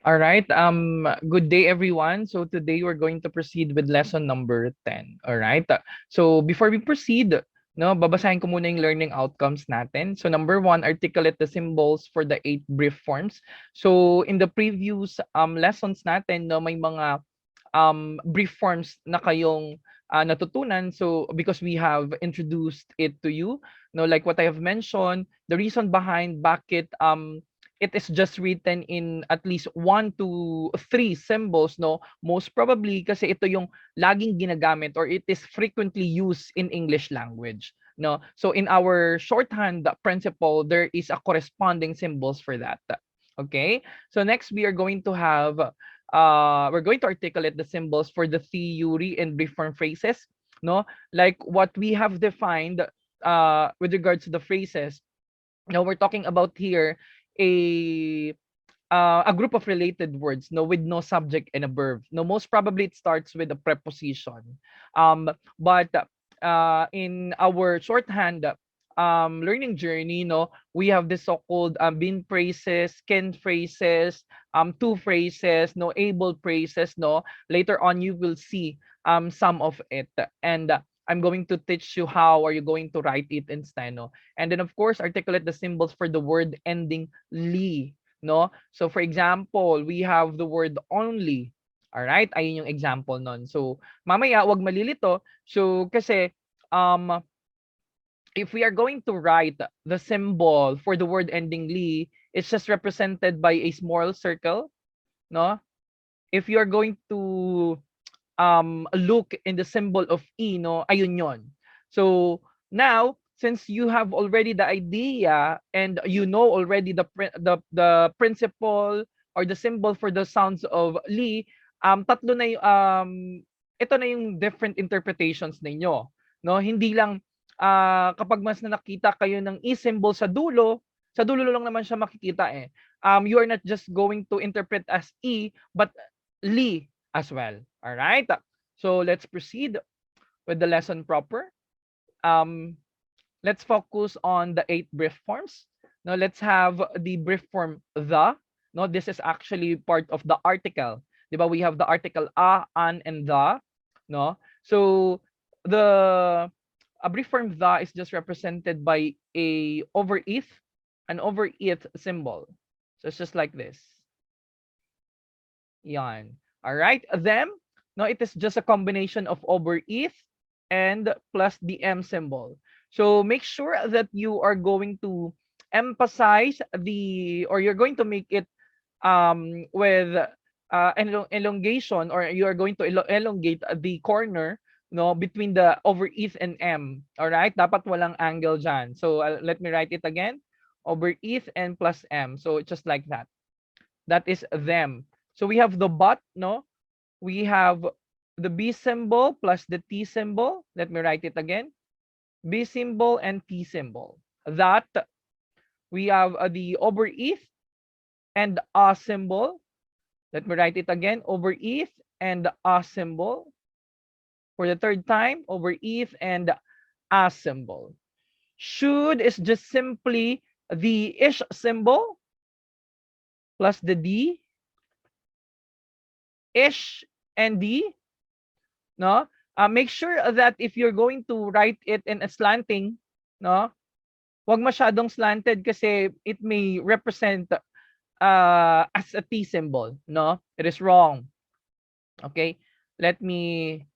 All right. Good day, everyone. So today we're going to proceed with lesson number 10. All right. So before we proceed, no, babasahin ko muna yung learning outcomes natin. So number one, articulate the symbols for the 8 brief forms. So in the previous lessons natin, no, may mga brief forms na kayong natutunan. So because we have introduced it to you, no, like what I have mentioned, the reason behind bakit it is just written in at least 1 to 3 symbols, no, most probably kasi ito yung laging ginagamit or it is frequently used in English language, no. So in our shorthand principle, there is a corresponding symbols for that. Okay, so next we are going to have we're going to articulate the symbols for the theory and brief form phrases, no, like what we have defined with regards to the phrases. Now we're talking about here a group of related words, no, with no subject and a verb. No, most probably it starts with a preposition. But in our shorthand learning journey, no, we have the so-called been phrases, can phrases, to phrases, no, able phrases, no. Later on, you will see some of it, and I'm going to teach you how are you going to write it in Steno. And then of course, articulate the symbols for the word ending li, no? So for example, we have the word only. All right? Ayun yung example nun. So mamaya wag malilito. So kasi um if we are going to write the symbol for the word ending li, it's just represented by a small circle, no? If you are going to look in the symbol of E, no, ayun yon. So now, since you have already the idea and you know already the principle or the symbol for the sounds of Li, tatlo na yung, ito na yung different interpretations ninyo, no? Hindi lang kapag mas na nakita kayo ng E symbol sa dulo lang naman siya makikita eh. You are not just going to interpret as E but Li as well. All right. So let's proceed with the lesson proper. Um, let's focus on the 8 brief forms. Now let's have the brief form the. No, this is actually part of the article. Diba? We have the article a, an, and the. No, so the a brief form the is just represented by a over it, an over it symbol. So it's just like this. Yan. All right. Them, no, it is just a combination of over it and plus the M symbol. So make sure that you are going to emphasize the, or you're going to make it with elongation, or you are going to elongate the corner, no, between the over it and M. All right. Dapat walang angle dyan. So let me write it again. Over it and plus M. So it's just like that. That is them. So we have the but, no? We have the B symbol plus the T symbol. Let me write it again. B symbol and T symbol. That we have the over it and a symbol. Let me write it again. Over it and a symbol. For the third time, over it and a symbol. Should is just simply the ish symbol plus the D, ish and D, no? Make sure that if you're going to write it in a slanting, no? Huwag masyadong slanted kasi it may represent as a T symbol, no? It is wrong. Okay? Let me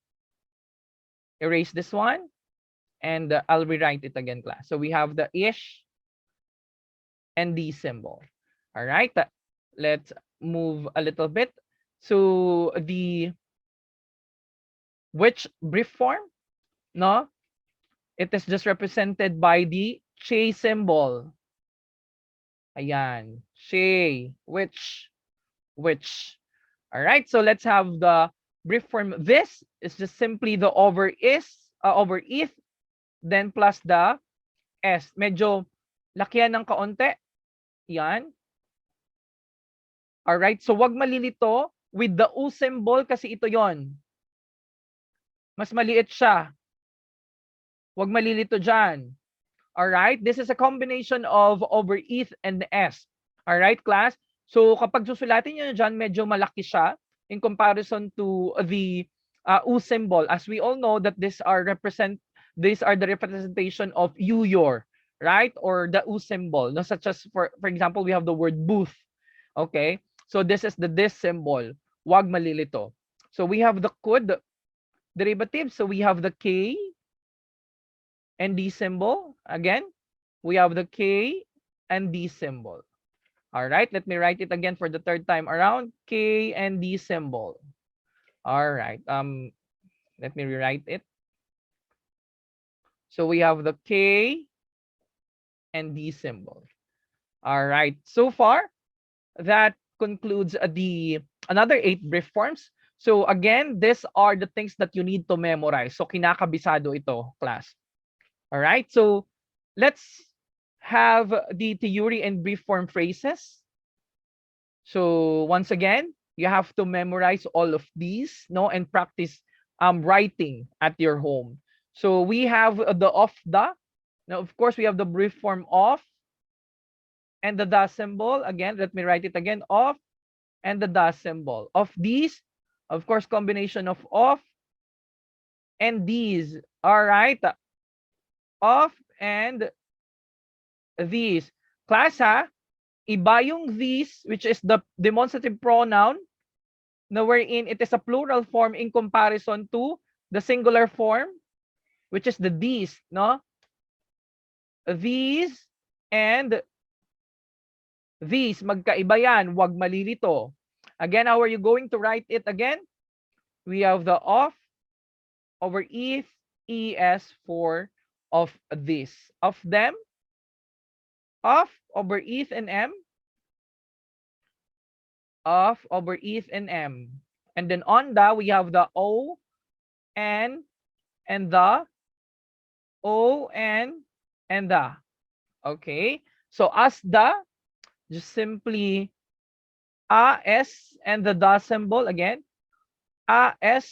erase this one and I'll rewrite it again, class. So we have the ish and D symbol. All right? Let's move a little bit. So the which brief form, no? It is just represented by the che symbol. Ayan. Che, which. All right, so let's have the brief form. This is just simply the over is, then plus the s. Medyo lakihan ng kaunti. Yan. All right, so wag malilito with the u symbol kasi ito yon. Mas maliit siya. Wag malilito dyan. All right, this is a combination of over it and s. All right, class. So kapag susulatin niyo dyan, medyo malaki siya in comparison to the U symbol. As we all know that these are the representation of your, right? Or the U symbol. No, such as for example, we have the word booth. Okay? So this is the this symbol. Wag malilito. So we have the could derivative. So we have the K and D symbol. Again, we have the K and D symbol. All right, let me write it again for the third time around. K and D symbol. All right. Let me rewrite it. So we have the K and D symbol. All right. So far, that concludes the another 8 brief forms. So again, these are the things that you need to memorize. So kinakabisado ito, class. All right. So let's have the theory and brief form phrases. So once again, you have to memorize all of these, no, and practice writing at your home. So we have the of the. Now, of course, we have the brief form of and the symbol. Again, let me write it again. Of and the symbol. Of these, of course, combination of and these. All right. Of and these. Class, ha? Iba yung these, which is the demonstrative pronoun, na wherein it is a plural form in comparison to the singular form, which is the these, no? These and these, magkaiba yan, wag malilito. Again, how are you going to write it again? We have the of over es for of this. Of them, of over and m, of over and m. And then on the, we have the o and the o and the. Okay, so as the, just simply as and the symbol again. As,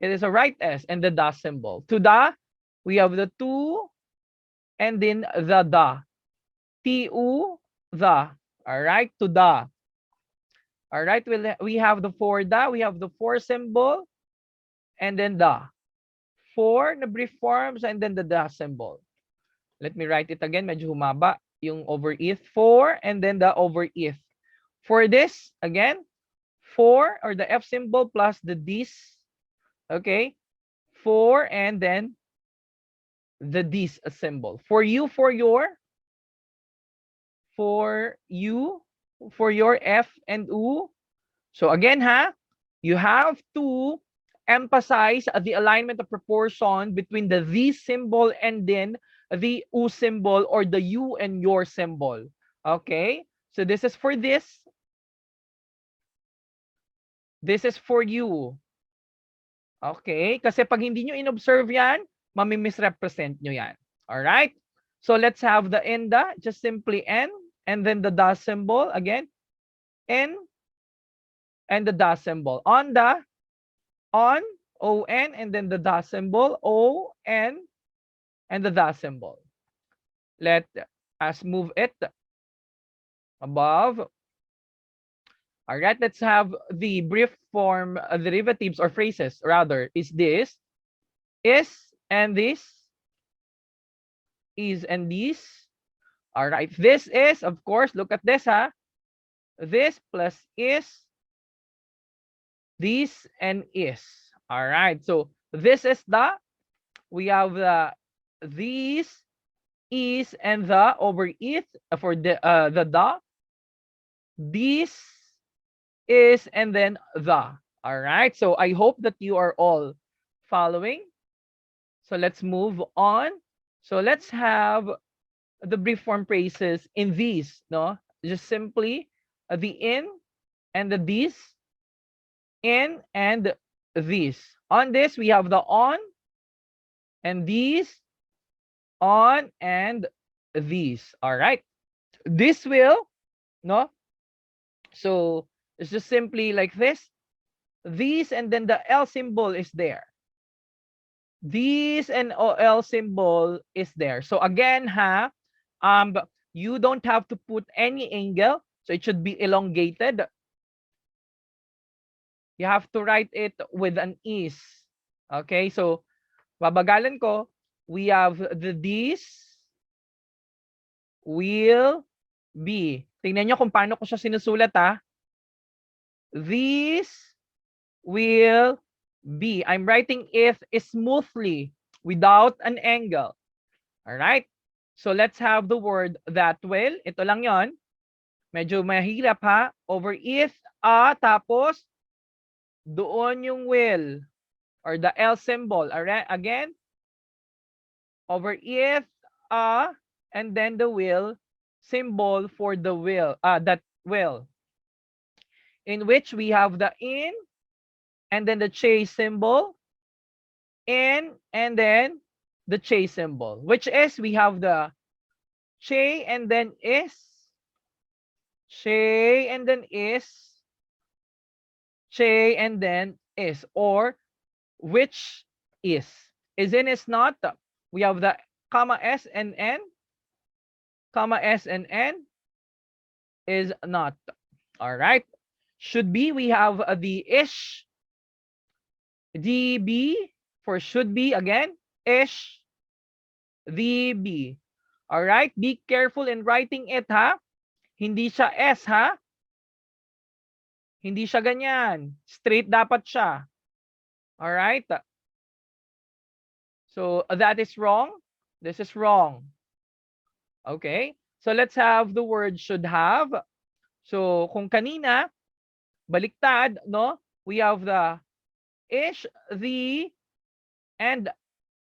it is a right s and the symbol. To the, we have the to and then the. Tu, the. All right, to the. All right, we have the for the, we have the for symbol and then the. For the brief forms and then the symbol. Let me write it again, medyo humaba yung over if. For and then the over if. For this, again, for or the F symbol plus the this. Okay, for and then the this symbol. For you, for your, for you, for your F and U. So again, ha, you have to emphasize the alignment of proportion between the this symbol and then the U symbol or the you and your symbol. Okay, so this is for this. This is for you. Okay, kasi pag hindi nyo inobserve yan, mami-misrepresent nyo yan. Alright? So let's have the and the, just simply n, and then the symbol, again, n, and the symbol. On the, on, on, and then the symbol, o, n, and the symbol. Let us move it above. All right, let's have the brief form derivatives or phrases. Rather, is this, is, and this, is, and this. All right, this is, of course, look at this, ha? This plus is, this, and is. All right, so this is the, we have the, these, is, and the over it for the this, is, and then the. All right, so I hope that you are all following. So let's move on. So let's have the brief form phrases in these, no? Just simply the in and the this, in and this. On this, we have the on and these, on and these. All right, this will, no? So it's just simply like this. These and then the L symbol is there. These and L symbol is there. So again, ha, you don't have to put any angle. So it should be elongated. You have to write it with an is. Okay, so babagalan ko. We have the this will be. Tingnan nyo kung paano ko siya sinusulat ha. This will be. I'm writing it smoothly without an angle. All right? So let's have the word that will. Ito lang yon. Medyo mahirap ha. Over if, tapos doon yung will or the L symbol. All right? Again, over if, and then the will symbol for the will, that will. In which we have the in, and then the chase symbol, in, and then the chase symbol, which is we have the che and then is, che and then is, che and then is, or which is. Is in is not. We have the comma s and n, comma s and n is not. All right. Should be, we have the ish, db for should be, again, ish, db. All right. Be careful in writing it ha. Hindi siya S ha. Hindi siya ganyan. Straight dapat siya. All right. So that is wrong. This is wrong. Okay. So let's have the word should have. So kung kanina, baliktad, no? We have the ish, the, and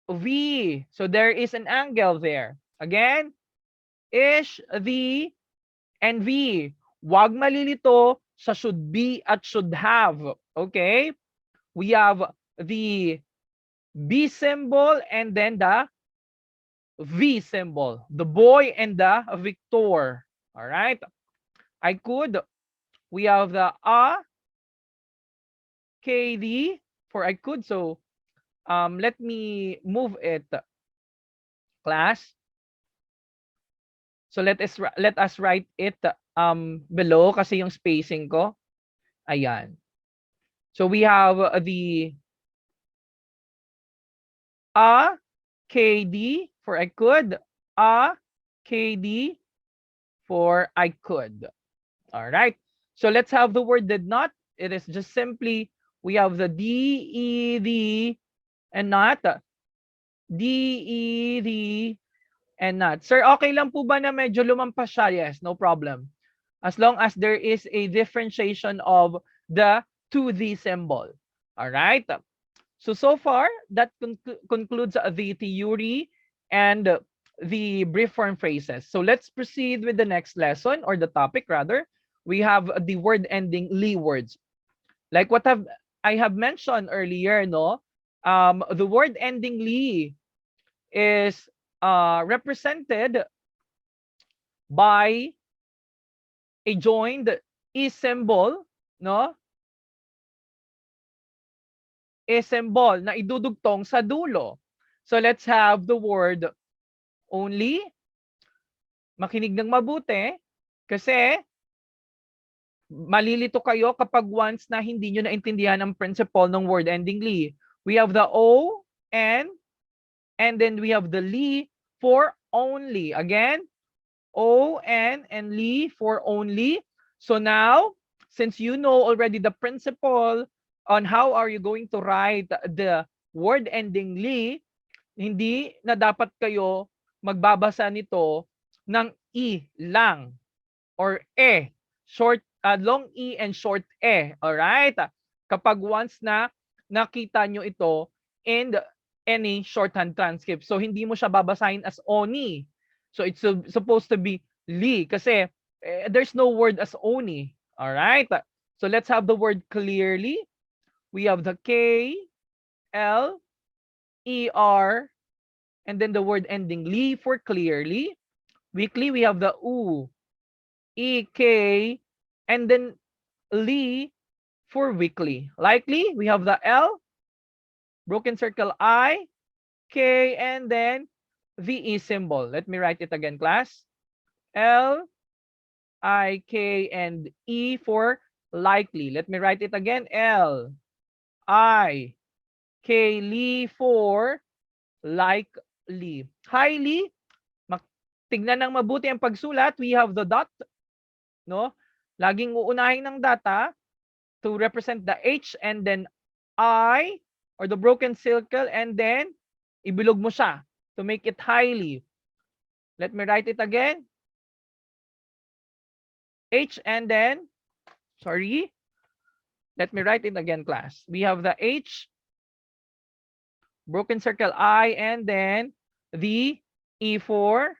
v. So there is an angle there. Again, ish, the, and v. Wag malilito sa should be at should have. Okay? We have the B symbol and then the V symbol. The boy and the victor. All right? I could. We have the KD for I could. So let me move it, class. So let us write it below kasi yung spacing ko. Ayan. So we have the KD for I could. KD for I could. All right. So let's have the word did not. It is just simply we have the DED and not. DED and not. Sir, okay lang po ba na medyo lumampas siya? Yes, no problem. As long as there is a differentiation of the to the symbol. All right. So far, that concludes the theory and the brief form phrases. So let's proceed with the next lesson, or the topic rather. We have the word ending li words. Like what I have mentioned earlier, no? The word ending li is represented by a joined e symbol, no? E symbol na idudugtong sa dulo. So let's have the word only. Makinig ng mabuti kasi malilito kayo kapag once na hindi nyo naintindihan ang principle ng word ending li. We have the O, N, and then we have the li for only. Again, O, N, and li for only. So now, since you know already the principle on how are you going to write the word ending li, hindi na dapat kayo magbabasa nito ng i lang or short, long e and short e. All right? Kapag once na nakita nyo ito in any shorthand transcript. So hindi mo siya babasahin as oni. So it's supposed to be li kasi there's no word as oni. All right? So let's have the word clearly. We have the K, L, E, R, and then the word ending li for clearly. Weekly, we have the U, E, K, and then li for weekly. Likely, we have the L, broken circle I, K, and then the E symbol. Let me write it again, class. L, I, K, and E for likely. Let me write it again. L, I, K, Li for likely. Highly, tignan ng mabuti ang pagsulat. We have the dot, no? Laging uunahin ng data to represent the H and then I or the broken circle and then ibilog mo siya to make it highly. Let me write it again. H and then, sorry, let me write it again, class. We have the H, broken circle I, and then the E for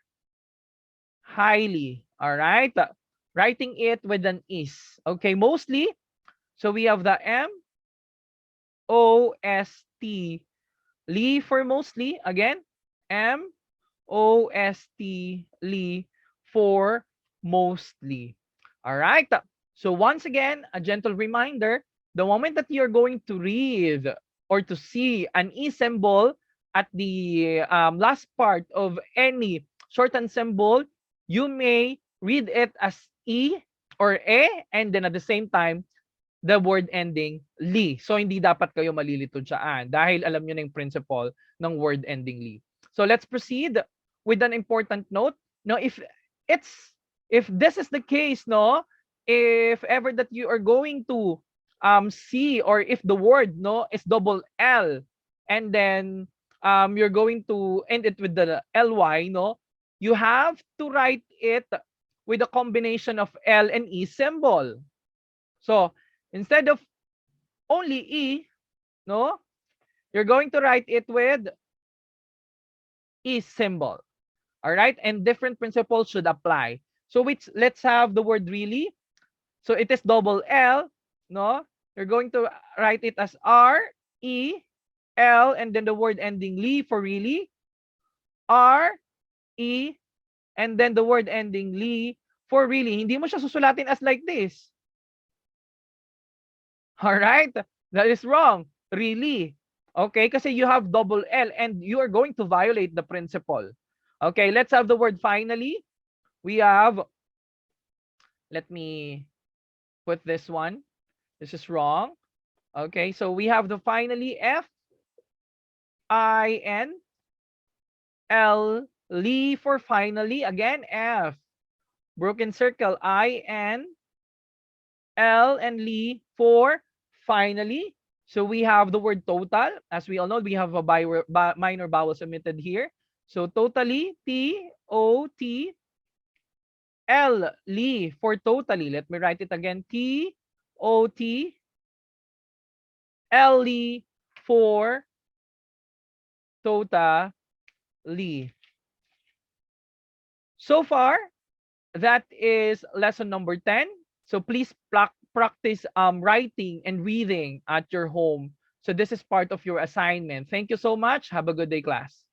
highly. All right. Writing it with an is. Okay, mostly. So we have the M, O, S, T, Lee for mostly. Again, M, O, S, T, Lee for mostly. All right. So once again, a gentle reminder, the moment that you're going to read or to see an E symbol at the last part of any shortened symbol, you may read it as E or E, and then at the same time, the word ending li. So hindi dapat kayo malilito dyan dahil alam nyo na yung principle ng word ending li. So let's proceed with an important note. No, if this is the case, no, if ever that you are going to see, or if the word, no, is double L and then you're going to end it with the ly, no, you have to write it with a combination of L and E symbol. So instead of only E, no, you're going to write it with E symbol. All right, and different principles should apply. So let's have the word really. So it is double L, no? You're going to write it as R, E, L, and then the word ending li for really. R, E, and then the word ending li for really. Hindi mo siya susulatin as like this. All right? That is wrong. Really. Okay? Kasi you have double L and you are going to violate the principle. Okay, let's have the word finally. We have, let me put this one. This is wrong. Okay, so we have the finally F, I, N, L, Li for finally. Again, F, broken circle, I, N, L, and Li for finally. So we have the word total. As we all know, we have a minor vowel submitted here. So totally, T, O, T, L, Li for totally. Let me write it again. T, O, T, L, Li for totally. So far, that is lesson number 10. So please practice writing and reading at your home. So this is part of your assignment. Thank you so much. Have a good day, class.